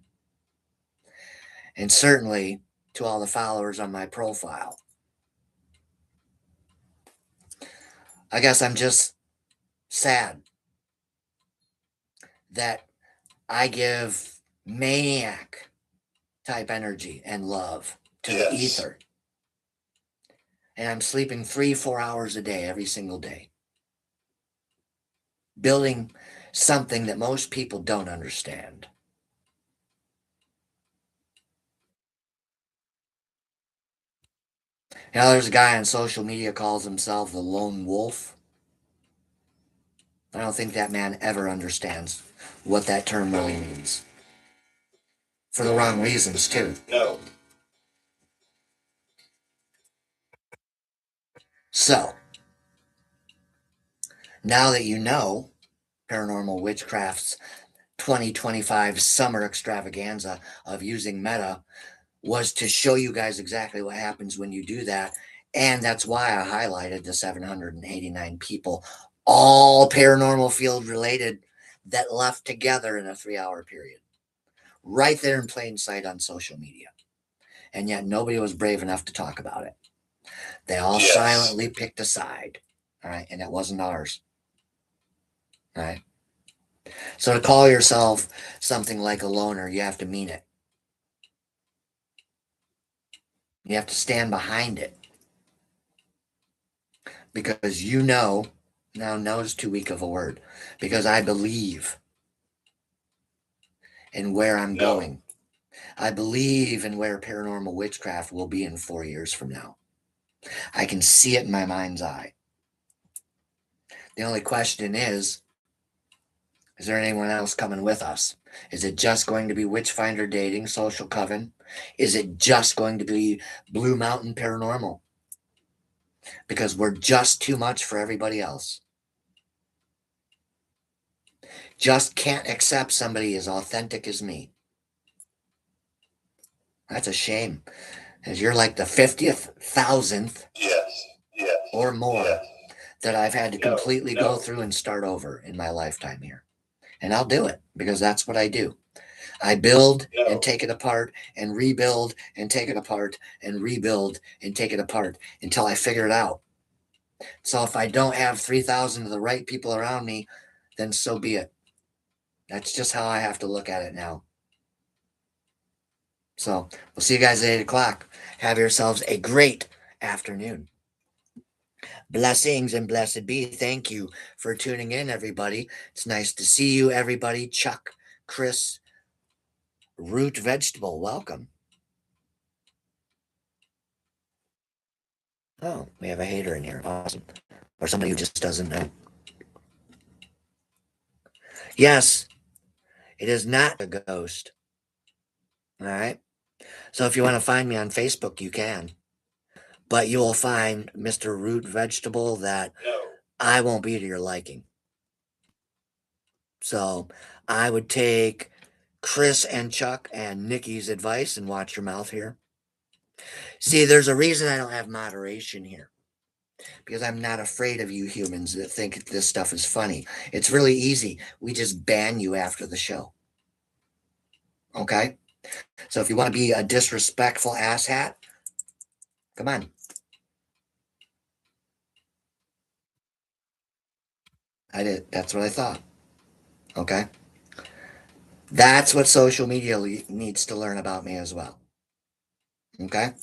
And certainly to all the followers on my profile. I guess I'm just sad that I give maniac type energy and love to the ether. And I'm sleeping 3-4 hours a day every single day. Building something that most people don't understand. There's a guy on social media calls himself the lone wolf. I don't think that man ever understands what that term really means. For the wrong reasons, too. No. So, now that you know Paranormal Witchcraft's 2025 summer extravaganza of using meta was to show you guys exactly what happens when you do that. And that's why I highlighted the 789 people, all paranormal field related, that left together in a 3-hour period. Right there in plain sight on social media. And yet nobody was brave enough to talk about it. They all silently picked a side. All right. And it wasn't ours. All right. So to call yourself something like a loner, you have to mean it. You have to stand behind it. Because you know, now know is too weak of a word, because I believe in where I'm going. I believe in where paranormal witchcraft will be in 4 years from now. I can see it in my mind's eye. The only question is there anyone else coming with us? Is it just going to be Witchfinder Dating, Social Coven? Is it just going to be Blue Mountain Paranormal? Because we're just too much for everybody else. Just can't accept somebody as authentic as me. That's a shame. Because you're like the 50th, 1000th, or more that I've had to completely go through and start over in my lifetime here. And I'll do it because that's what I do. I build and take it apart and rebuild and take it apart and rebuild and take it apart until I figure it out. So if I don't have 3,000 of the right people around me, then so be it. That's just how I have to look at it now. So we'll see you guys at 8 o'clock. Have yourselves a great afternoon. Blessings and blessed be. Thank you for tuning in, everybody. It's nice to see you, everybody. Chuck, Chris, Root Vegetable, welcome. Oh, we have a hater in here. Awesome. Or somebody who just doesn't know. Yes, it is not a ghost. All right. So if you want to find me on Facebook, you can. But you will find Mr. Root Vegetable that I won't be to your liking. So I would take Chris and Chuck and Nikki's advice and watch your mouth here. See, there's a reason I don't have moderation here. Because I'm not afraid of you humans that think this stuff is funny. It's really easy. We just ban you after the show. Okay? So if you want to be a disrespectful asshat, come on. I did. That's what I thought. Okay? That's what social media needs to learn about me as well. Okay?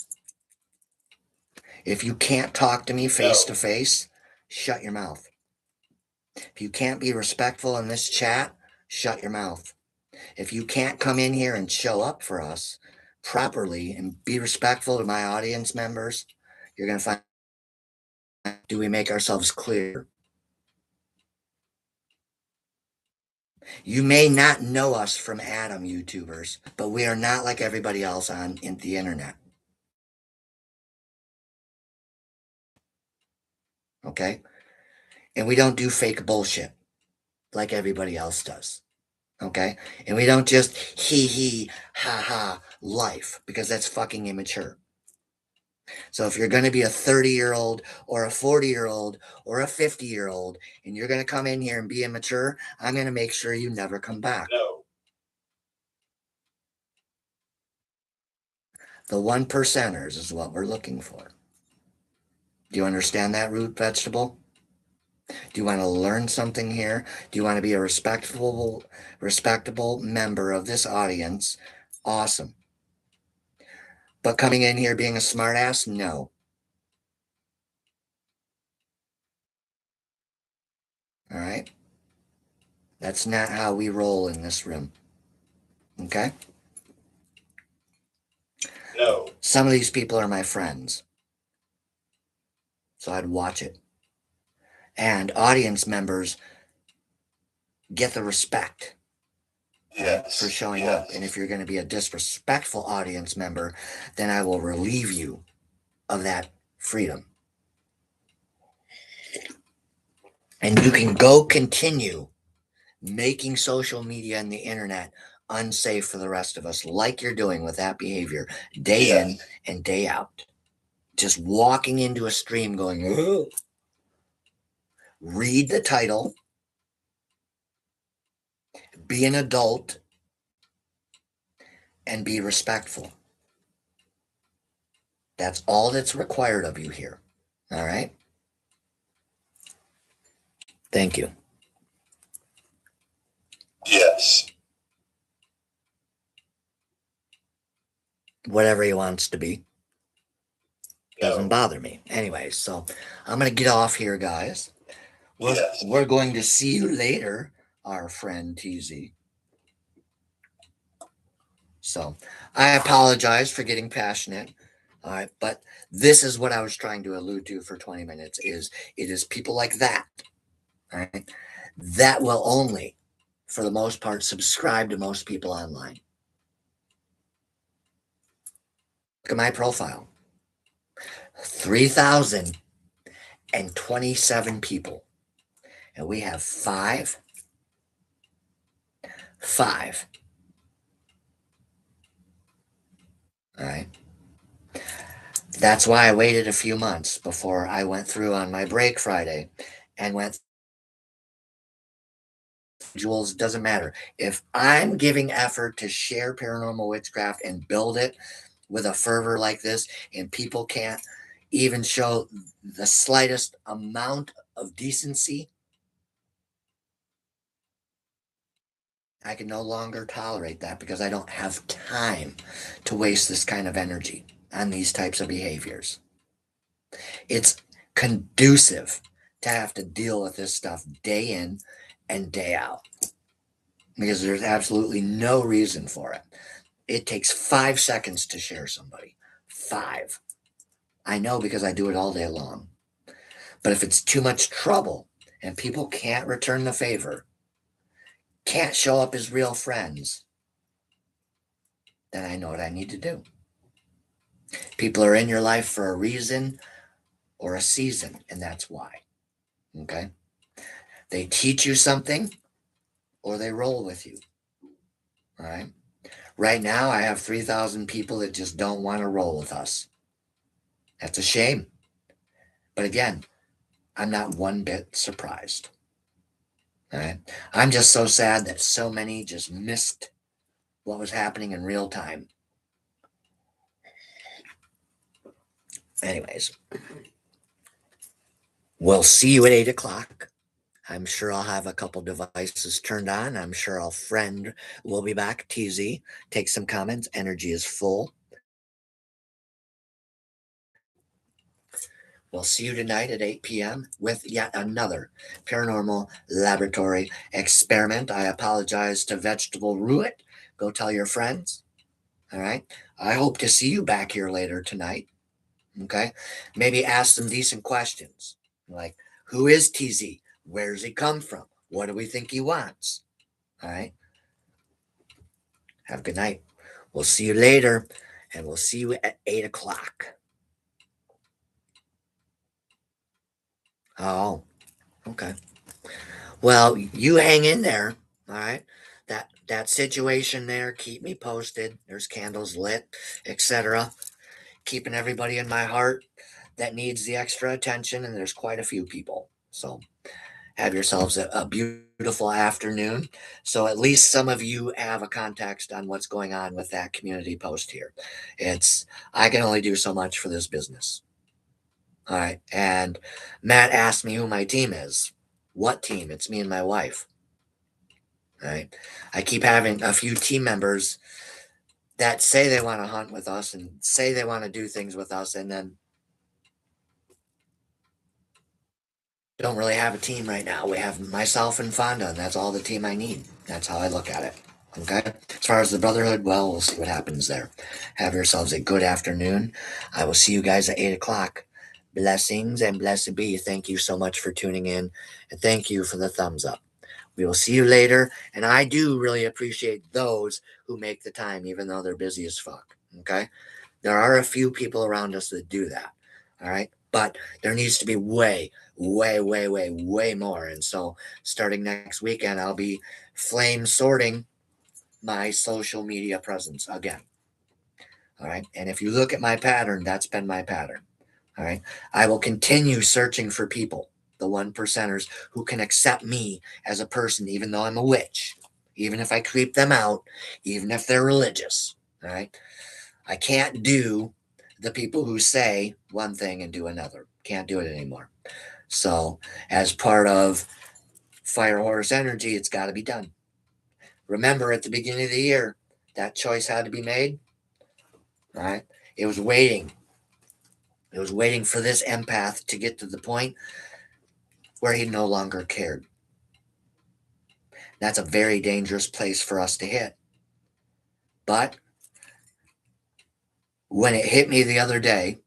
If you can't talk to me face to face, shut your mouth. If you can't be respectful in this chat, shut your mouth. If you can't come in here and show up for us properly and be respectful to my audience members, you're going to find, do we make ourselves clear? You may not know us from Adam, YouTubers, but we are not like everybody else on the internet. Okay? And we don't do fake bullshit like everybody else does. Okay? And we don't just hee ha ha life because that's fucking immature. So if you're going to be a 30-year-old or a 40-year-old or a 50-year-old and you're going to come in here and be immature, I'm going to make sure you never come back. No. The one percenters is what we're looking for. Do you understand that, root vegetable? Do you want to learn something here? Do you want to be a respectable member of this audience? Awesome. But coming in here being a smartass? No. All right? That's not how we roll in this room. Okay? No. Some of these people are my friends. So I'd watch it. And audience members get the respect, right, Yes. for showing Yes. up. And if you're going to be a disrespectful audience member, then I will relieve you of that freedom. And you can go continue making social media and the internet unsafe for the rest of us, like you're doing with that behavior day Yes. in and day out. Just walking into a stream going, "Ugh." Read the title, be an adult, and be respectful. That's all that's required of you here. All right? Thank you. Yes. Whatever he wants to be. Doesn't No. bother me. Anyway, so I'm going to get off here, guys. Yes. We're going to see you later, our friend TZ. So I apologize for getting passionate. All right, but this is what I was trying to allude to for 20 minutes is it is people like that, all right, that will only, for the most part, subscribe to most people online. Look at my profile. 3,027 people. And we have five. All right. That's why I waited a few months before I went through on my break Friday and went. Jules, doesn't matter. If I'm giving effort to share paranormal witchcraft and build it with a fervor like this, and people can't even show the slightest amount of decency, I can no longer tolerate that because I don't have time to waste this kind of energy on these types of behaviors. It's conducive to have to deal with this stuff day in and day out because there's absolutely no reason for it. It takes 5 seconds to share somebody. 5. I know because I do it all day long. But if it's too much trouble and people can't return the favor, can't show up as real friends, then I know what I need to do. People are in your life for a reason or a season, and that's why. Okay? They teach you something or they roll with you. All right? Right now, I have 3,000 people that just don't want to roll with us. That's a shame. But again, I'm not one bit surprised. All right? I'm just so sad that so many just missed what was happening in real time. Anyways, we'll see you at 8 o'clock. I'm sure I'll have a couple devices turned on. I'm sure our friend will be back, TZ. Take some comments. Energy is full. We'll see you tonight at 8 p.m. with yet another paranormal laboratory experiment. I apologize to Vegetable Ruit. Go tell your friends. All right. I hope to see you back here later tonight. Okay. Maybe ask some decent questions like, who is TZ? Where does he come from? What do we think he wants? All right. Have a good night. We'll see you later, and we'll see you at 8 o'clock. Oh, okay. Well, you hang in there. All right. That situation there, keep me posted. There's candles lit, etc. Keeping everybody in my heart that needs the extra attention, and there's quite a few people. So have yourselves a beautiful afternoon. So at least some of you have a context on what's going on with that community post here. It's I can only do so much for this business. All right. And Matt asked me who my team is. What team? It's me and my wife. All right. I keep having a few team members that say they want to hunt with us and say they want to do things with us, and then don't really have a team right now. We have myself and Fonda, and that's all the team I need. That's how I look at it. Okay. As far as the Brotherhood, well, we'll see what happens there. Have yourselves a good afternoon. I will see you guys at 8 o'clock. Blessings and blessed be. Thank you so much for tuning in, and thank you for the thumbs up. We will see you later. And I do really appreciate those who make the time, even though they're busy as fuck. Okay. There are a few people around us that do that. All right. But there needs to be way, way, way, way, way more. And so starting next weekend, I'll be flame sorting my social media presence again. All right. And if you look at my pattern, that's been my pattern. All right. I will continue searching for people, the one percenters who can accept me as a person, even though I'm a witch, even if I creep them out, even if they're religious. All right. I can't do the people who say one thing and do another. Can't do it anymore. So, as part of Fire Horse Energy, it's got to be done. Remember, at the beginning of the year, that choice had to be made. Right? It was waiting. It was waiting for this empath to get to the point where he no longer cared. That's a very dangerous place for us to hit. But when it hit me the other day,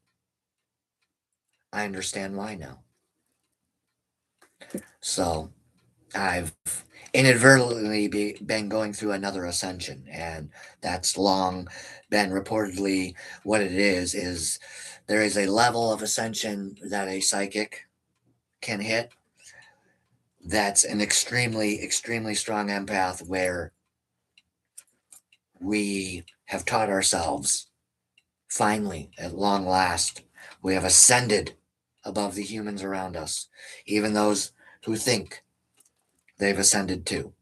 I understand why now. So I've inadvertently been going through another ascension, and that's long been reportedly what it is there is a level of ascension that a psychic can hit that's an extremely strong empath, where we have taught ourselves, finally, at long last, we have ascended above the humans around us, even those who think they've ascended too.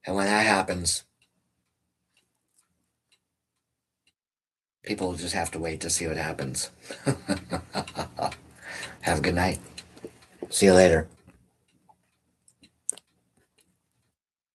And when that happens, people just have to wait to see what happens. Have a good night. See you later.